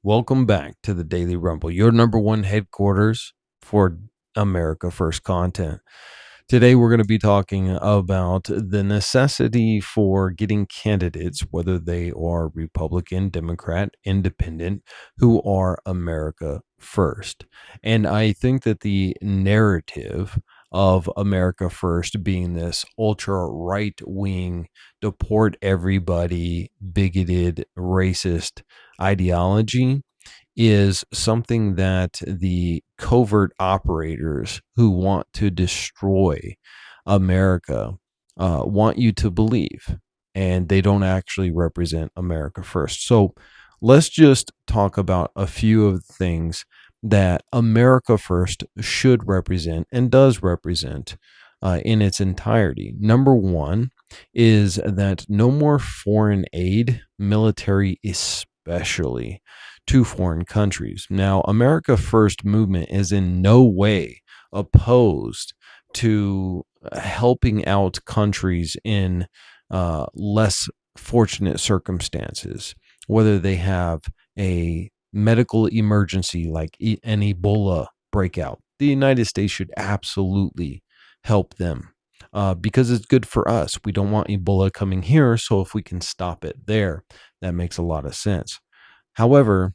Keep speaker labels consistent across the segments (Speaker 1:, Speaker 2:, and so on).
Speaker 1: Welcome back to the Daily Rumble, your number one headquarters for America First content. Today, we're going to be talking about the necessity for getting candidates, whether they are Republican, Democrat, Independent, who are America First. And I think that the narrative of America First being this ultra right wing, deport everybody, bigoted, racist ideology is something that the covert operators who want to destroy America want you to believe, and they don't actually represent America First. So let's just talk about a few of the things that America First should represent and does represent in its entirety. Number one is that no more foreign aid, military especially, to foreign countries. Now, America First movement is in no way opposed to helping out countries in less fortunate circumstances, whether they have a medical emergency like an Ebola breakout. The United States should absolutely help them because it's good for us. We don't want Ebola coming here, so if we can stop it there, that makes a lot of sense. However,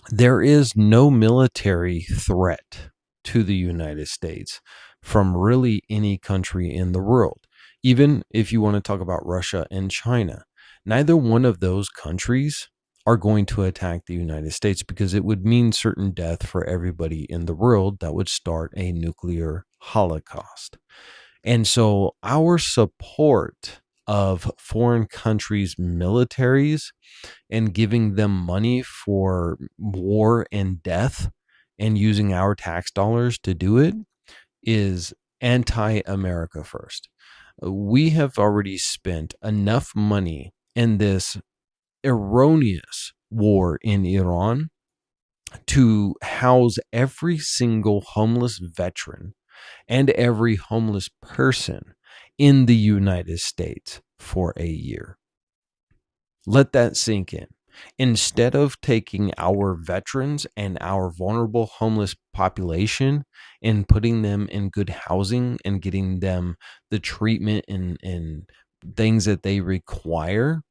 Speaker 1: there is no military threat to the United States from really any country in the world. Even if you want to talk about Russia and China, neither one of those countries are going to attack the United States because it would mean certain death for everybody in the world that would start a nuclear holocaust. And so our support of foreign countries' militaries and giving them money for war and death and using our tax dollars to do it is anti America First. We have already spent enough money in this erroneous war in Iran to house every single homeless veteran and every homeless person in the United States for a year. Let that sink in. Instead of taking our veterans and our vulnerable homeless population and putting them in good housing and getting them the treatment and things that they require,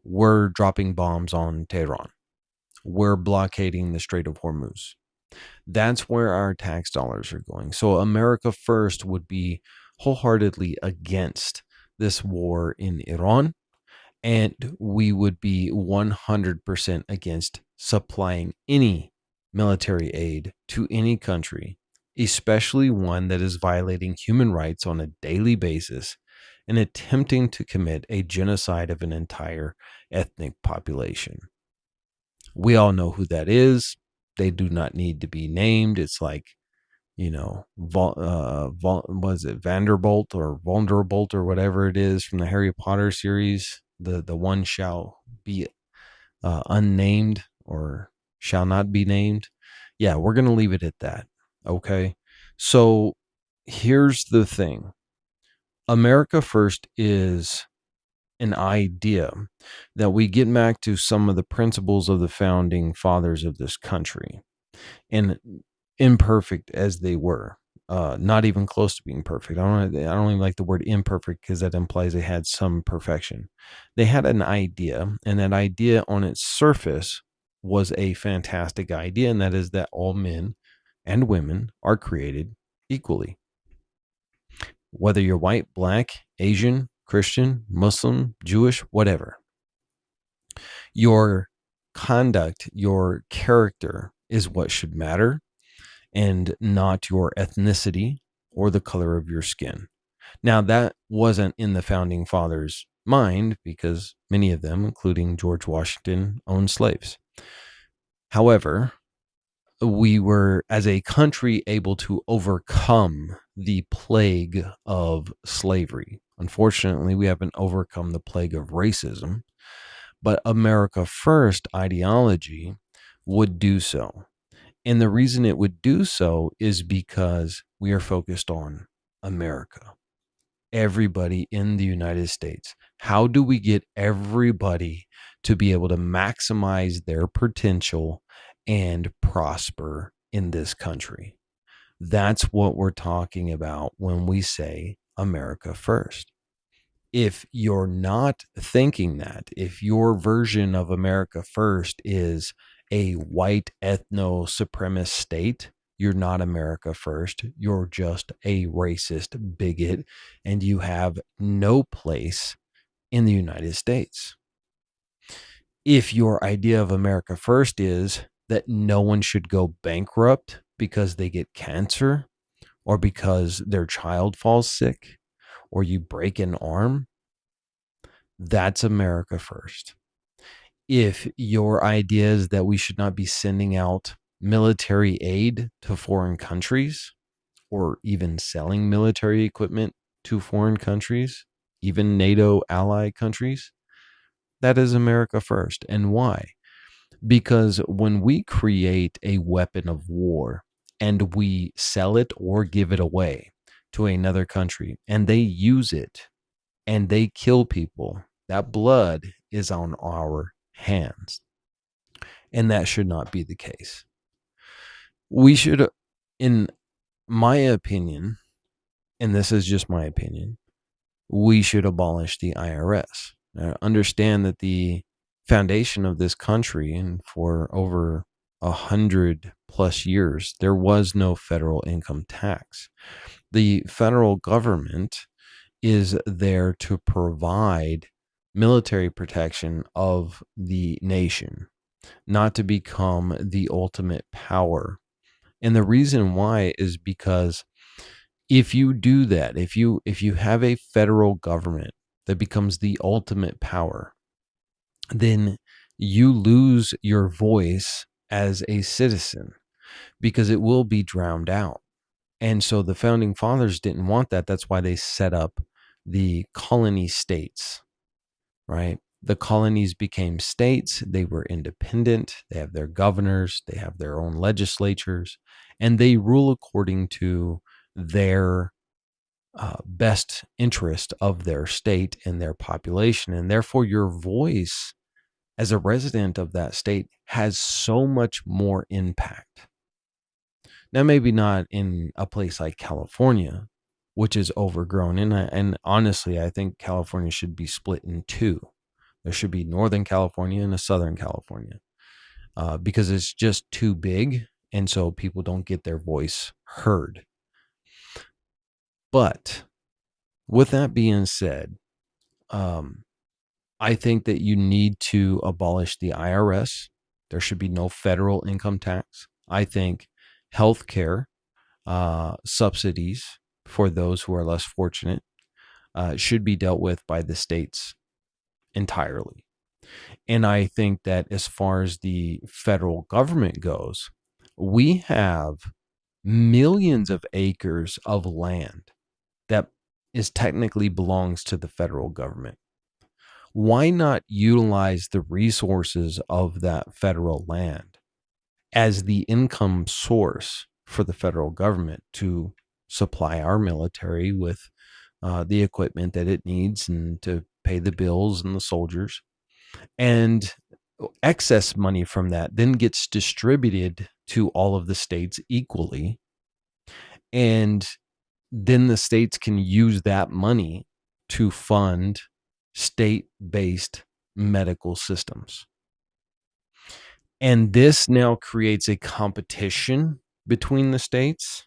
Speaker 1: we're dropping bombs on Tehran. We're blockading the Strait of Hormuz. That's where our tax dollars are going. So America First would be wholeheartedly against this war in Iran, and we would be 100% against supplying any military aid to any country, especially one that is violating human rights on a daily basis and attempting to commit a genocide of an entire ethnic population. We all know who that is. They do not need to be named. It's like, was it Vanderbolt or Vulnerbolt or whatever it is from the Harry Potter series? The one shall be unnamed or shall not be named. Yeah, we're going to leave it at that. Okay. So here's the thing. America First is an idea that we get back to some of the principles of the founding fathers of this country, and imperfect as they were, not even close to being perfect. I don't even like the word imperfect because that implies they had some perfection. They had an idea, and that idea on its surface was a fantastic idea, and that is that all men and women are created equally. Whether you're white, black, Asian, Christian, Muslim, Jewish, whatever. Your conduct, your character is what should matter, and not your ethnicity or the color of your skin. Now, that wasn't in the founding fathers' mind because many of them, including George Washington, owned slaves. However, we were, as a country, able to overcome the plague of slavery. Unfortunately, we haven't overcome the plague of racism, but America First ideology would do so. And the reason it would do so is because we are focused on America, everybody in the United States. How do we get everybody to be able to maximize their potential and prosper in this country. That's what we're talking about when we say America first. If you're not thinking that, if your version of America first is a white ethno supremacist state, you're not America first. You're just a racist bigot, and you have no place in the United States. If your idea of America first is that no one should go bankrupt because they get cancer or because their child falls sick or you break an arm, that's America first. If your idea is that we should not be sending out military aid to foreign countries or even selling military equipment to foreign countries, even NATO ally countries, that is America first. And why? Because when we create a weapon of war and we sell it or give it away to another country and they use it and they kill people, that blood is on our hands. And that should not be the case. We should, in my opinion, and this is just my opinion, we should abolish the IRS. Now, understand that the foundation of this country, and for over 100+ years, there was no federal income tax. The federal government is there to provide military protection of the nation, not to become the ultimate power. And the reason why is because if you do that, if you have a federal government that becomes the ultimate power, then you lose your voice as a citizen because it will be drowned out. And so the founding fathers didn't want that. That's why they set up the colony states, right? The colonies became states. They were independent. They have their governors. They have their own legislatures, and they rule according to their best interest of their state and their population. And therefore, your voice as a resident of that state has so much more impact. Now, maybe not in a place like California, which is overgrown. And honestly, I think California should be split in two. There should be Northern California and a Southern California because it's just too big. And so people don't get their voice heard. But with that being said, I think that you need to abolish the IRS. There should be no federal income tax. I think healthcare subsidies for those who are less fortunate should be dealt with by the states entirely. And I think that as far as the federal government goes, we have millions of acres of land that is technically belongs to the federal government. Why not utilize the resources of that federal land as the income source for the federal government to supply our military with the equipment that it needs and to pay the bills and the soldiers? And excess money from that then gets distributed to all of the states equally. And then the states can use that money to fund state-based medical systems. And this now creates a competition between the states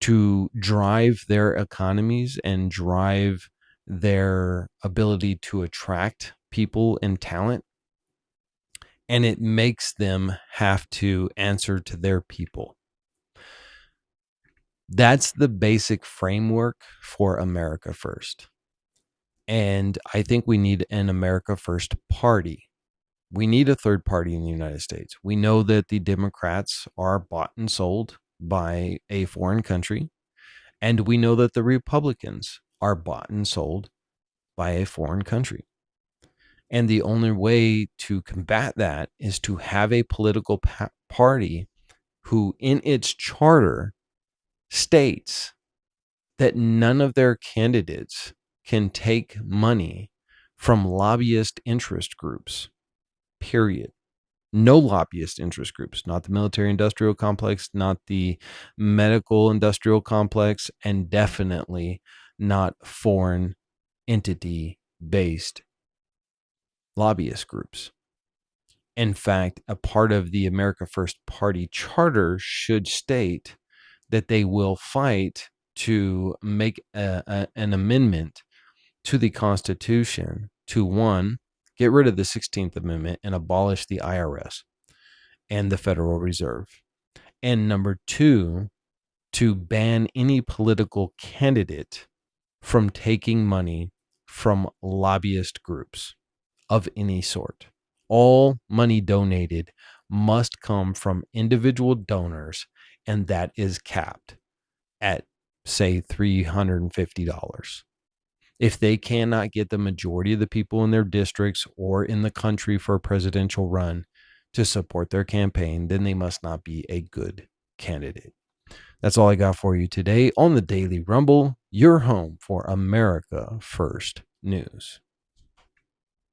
Speaker 1: to drive their economies and drive their ability to attract people and talent. And it makes them have to answer to their people. That's the basic framework for America First. And I think we need an America First party. We need a third party in the United States. We know that the Democrats are bought and sold by a foreign country. And we know that the Republicans are bought and sold by a foreign country. And the only way to combat that is to have a political party who, in its charter, states that none of their candidates can take money from lobbyist interest groups. period. No lobbyist interest groups, not the military industrial complex, not the medical industrial complex, and definitely not foreign entity based lobbyist groups. In fact, a part of the America First Party charter should state that they will fight to make an amendment to the Constitution to, one, get rid of the 16th Amendment and abolish the IRS and the Federal Reserve. And number two, to ban any political candidate from taking money from lobbyist groups of any sort. All money donated must come from individual donors, and that is capped at, say, $350. If they cannot get the majority of the people in their districts or in the country for a presidential run to support their campaign, then they must not be a good candidate. That's all I got for you today on the Daily Rumble, your home for America First News.